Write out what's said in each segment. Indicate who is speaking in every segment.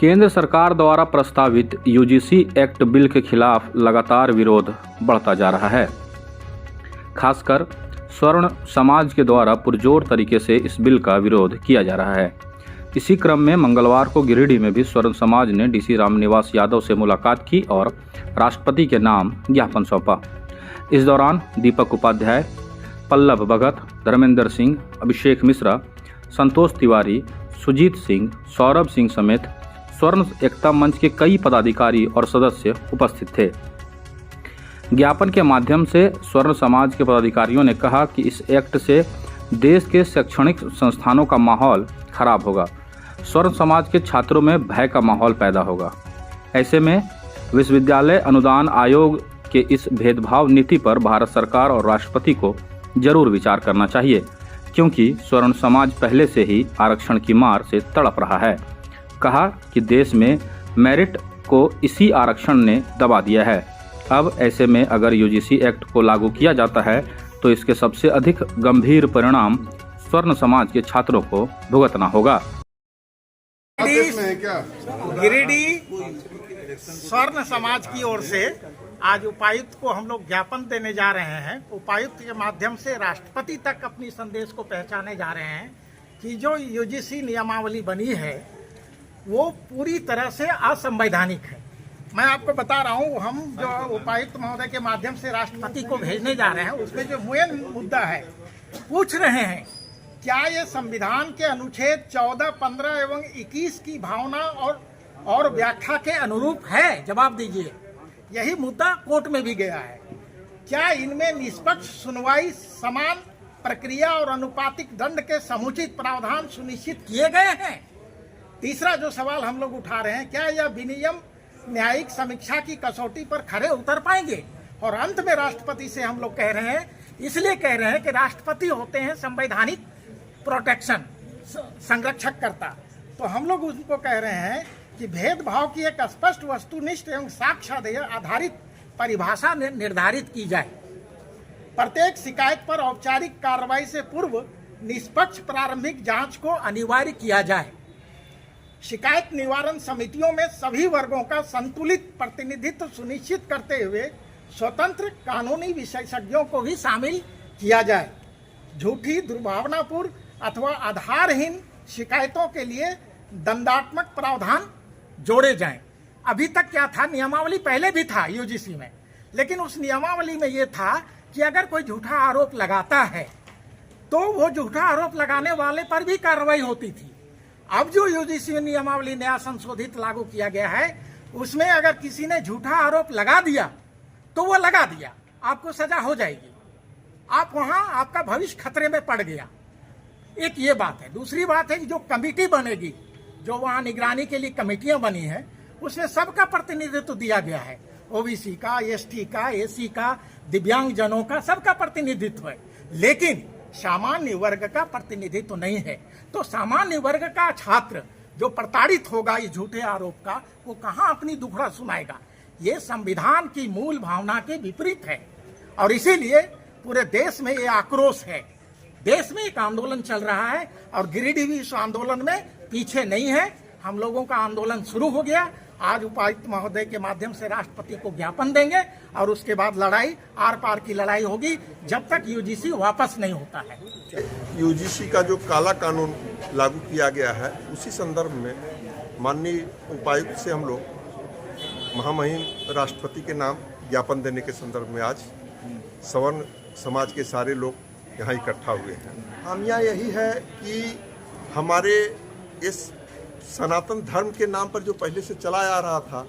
Speaker 1: केंद्र सरकार द्वारा प्रस्तावित यूजीसी एक्ट बिल के खिलाफ लगातार विरोध बढ़ता जा रहा है। खासकर स्वर्ण समाज के द्वारा पुरजोर तरीके से इस बिल का विरोध किया जा रहा है। इसी क्रम में मंगलवार को गिरिडीह में भी स्वर्ण समाज ने डीसी रामनिवास यादव से मुलाकात की और राष्ट्रपति के नाम ज्ञापन सौंपा। इस दौरान दीपक उपाध्याय, पल्लव भगत, धर्मेंद्र सिंह, अभिषेक मिश्रा, संतोष तिवारी, सुजीत सिंह, सौरभ सिंह समेत स्वर्ण एकता मंच के कई पदाधिकारी और सदस्य उपस्थित थे। ज्ञापन के माध्यम से स्वर्ण समाज के पदाधिकारियों ने कहा कि इस एक्ट से देश के शैक्षणिक संस्थानों का माहौल खराब होगा, स्वर्ण समाज के छात्रों में भय का माहौल पैदा होगा। ऐसे में विश्वविद्यालय अनुदान आयोग के इस भेदभाव नीति पर भारत सरकार और राष्ट्रपति को जरूर विचार करना चाहिए, क्योंकि स्वर्ण समाज पहले से ही आरक्षण की मार से तड़प रहा है। कहा कि देश में मेरिट को इसी आरक्षण ने दबा दिया है। अब ऐसे में अगर यूजीसी एक्ट को लागू किया जाता है तो इसके सबसे अधिक गंभीर परिणाम स्वर्ण समाज के छात्रों को भुगतना होगा।
Speaker 2: गिरिडीह स्वर्ण समाज की ओर से आज उपायुक्त को हम लोग ज्ञापन देने जा रहे हैं। उपायुक्त के माध्यम से राष्ट्रपति तक अपनी संदेश को पहुंचाने जा रहे हैं कि जो यूजीसी नियमावली बनी है वो पूरी तरह से असंवैधानिक है। मैं आपको बता रहा हूँ, हम जो उपायुक्त महोदय के माध्यम से राष्ट्रपति को भेजने जा रहे हैं उसमें जो मेन मुद्दा है, पूछ रहे हैं क्या ये संविधान के अनुच्छेद 14, 15 एवं 21 की भावना और व्याख्या के अनुरूप है? जवाब दीजिए। यही मुद्दा कोर्ट में भी गया है। क्या इनमें निष्पक्ष सुनवाई, समान प्रक्रिया और अनुपातिक दंड के समुचित प्रावधान सुनिश्चित किए गए हैं? तीसरा जो सवाल हम लोग उठा रहे हैं, क्या यह विनियम न्यायिक समीक्षा की कसौटी पर खरे उतर पाएंगे? और अंत में राष्ट्रपति से हम लोग कह रहे हैं, इसलिए कह रहे हैं कि राष्ट्रपति होते हैं संवैधानिक प्रोटेक्शन, संरक्षक करता। तो हम लोग उनको कह रहे हैं कि भेदभाव की एक स्पष्ट, वस्तुनिष्ठ एवं साक्ष्य आधारित परिभाषा निर्धारित की जाए। प्रत्येक शिकायत पर औपचारिक कार्रवाई से पूर्व निष्पक्ष प्रारंभिक जांच को अनिवार्य किया जाए। शिकायत निवारण समितियों में सभी वर्गों का संतुलित प्रतिनिधित्व सुनिश्चित करते हुए स्वतंत्र कानूनी विशेषज्ञों को भी शामिल किया जाए। झूठी, दुर्भावनापूर्ण अथवा आधारहीन शिकायतों के लिए दंडात्मक प्रावधान जोड़े जाएं। अभी तक क्या था, नियमावली पहले भी था यूजीसी में, लेकिन उस नियमावली में ये था कि अगर कोई झूठा आरोप लगाता है तो वो झूठा आरोप लगाने वाले पर भी कार्रवाई होती थी। अब जो यूजीसी नियमावली नया संशोधित लागू किया गया है, उसमें अगर किसी ने झूठा आरोप लगा दिया तो वो लगा दिया, आपको सजा हो जाएगी, आप वहां आपका भविष्य खतरे में पड़ गया। एक ये बात है। दूसरी बात है कि जो कमेटी बनेगी, जो वहां निगरानी के लिए कमेटियां बनी है, उसमें सबका प्रतिनिधित्व दिया गया है। ओबीसी का, एसटी का, एसी का, दिव्यांगजनों का, सबका प्रतिनिधित्व है, लेकिन सामान्य वर्ग का प्रतिनिधित्व नहीं है। तो सामान्य वर्ग का छात्र जो प्रताड़ित होगा इस झूठे आरोप का, वो कहां अपनी दुखड़ा सुनाएगा? ये संविधान की मूल भावना के विपरीत है और इसीलिए पूरे देश में ये आक्रोश है। देश में एक आंदोलन चल रहा है और गिरिडीह भी इस आंदोलन में पीछे नहीं है। हम लोगों का आंदोलन शुरू हो गया। आज उपायुक्त महोदय के माध्यम से राष्ट्रपति को ज्ञापन देंगे और उसके बाद लड़ाई आर पार की लड़ाई होगी जब तक यूजीसी वापस नहीं होता है।
Speaker 3: यूजीसी का जो काला कानून लागू किया गया है, उसी संदर्भ में माननीय उपायुक्त से हम लोग महामहिम राष्ट्रपति के नाम ज्ञापन देने के संदर्भ में आज स्वर्ण समाज के सारे लोग यहाँ इकट्ठा हुए हैं। खामियाँ यही है कि हमारे इस सनातन धर्म के नाम पर जो पहले से चलाया आ रहा था,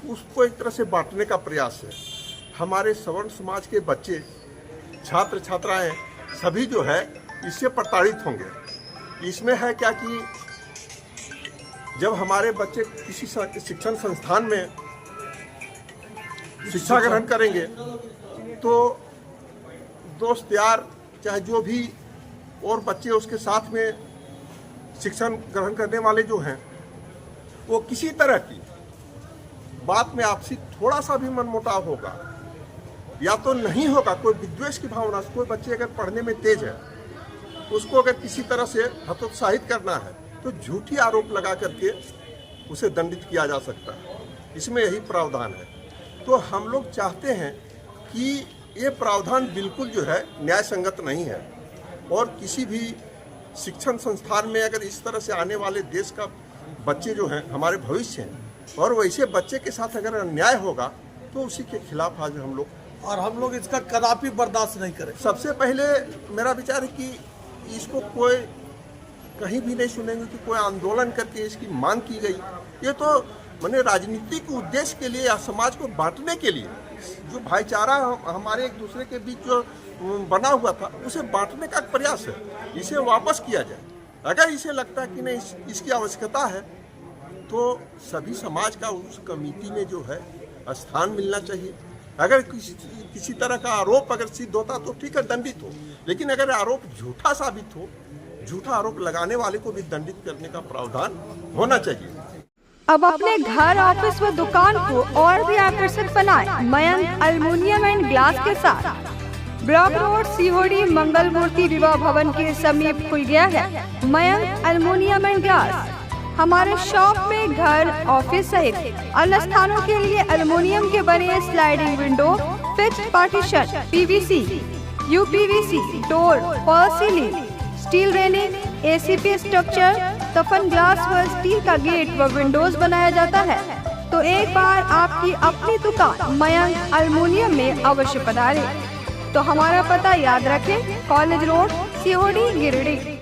Speaker 3: उसको एक तरह से बांटने का प्रयास है। हमारे स्वर्ण समाज के बच्चे, छात्र छात्राएं सभी जो है इससे प्रताड़ित होंगे। इसमें है क्या कि जब हमारे बच्चे किसी शिक्षण संस्थान में शिक्षा ग्रहण करेंगे तो दोस्त यार, चाहे जो भी और बच्चे उसके साथ में शिक्षण ग्रहण करने वाले जो हैं, वो किसी तरह की बात में आपसी थोड़ा सा भी मनमुटाव होगा या तो नहीं होगा, कोई विद्वेष की भावना से, कोई बच्चे अगर पढ़ने में तेज है उसको अगर किसी तरह से हतोत्साहित करना है तो झूठी आरोप लगा करके उसे दंडित किया जा सकता है। इसमें यही प्रावधान है। तो हम लोग चाहते हैं कि ये प्रावधान बिल्कुल जो है न्याय संगत नहीं है, और किसी भी शिक्षण संस्थान में अगर इस तरह से आने वाले देश का बच्चे जो हैं हमारे भविष्य हैं, और वैसे बच्चे के साथ अगर अन्याय होगा तो उसी के खिलाफ आज हम लोग
Speaker 4: इसका कदापि बर्दाश्त नहीं करें।
Speaker 3: सबसे पहले मेरा विचार है कि इसको कोई कहीं भी नहीं सुनेंगे कि कोई आंदोलन करके इसकी मांग की गई। ये तो मैंने राजनीतिक उद्देश्य के लिए या समाज को बांटने के लिए, जो भाईचारा हमारे एक दूसरे के बीच जो बना हुआ था उसे बांटने का प्रयास है। इसे वापस किया जाए। अगर इसे लगता है कि नहीं इसकी आवश्यकता है तो सभी समाज का उस कमेटी में जो है स्थान मिलना चाहिए। अगर किसी तरह का आरोप अगर सिद्ध होता तो ठीक है, दंडित हो, लेकिन अगर आरोप झूठा साबित हो, झूठा आरोप लगाने वाले को भी दंडित करने का प्रावधान होना चाहिए।
Speaker 5: अब अपने घर, ऑफिस व दुकान को और भी आकर्षक बनाएं मयंक एल्युमिनियम एंड ग्लास के साथ। ब्लॉक रोड सीहोड़ी मंगल मूर्ति विवाह भवन के समीप खुल गया है मयंक एल्युमिनियम एंड ग्लास। हमारे शॉप में घर, ऑफिस सहित अन्य स्थानों के लिए एल्युमिनियम के बने sliding window, fixed partition, PVC, UPVC, door, fall ceiling, steel railing, ACP structure, तफन ग्लास व स्टील का गेट व विंडोज बनाया जाता है। तो एक बार आपकी अपनी दुकान मयंक एल्युमिनियम में अवश्य पधारें। तो हमारा पता याद रखें, कॉलेज रोड, सीहोड़ी, गिरिडीह।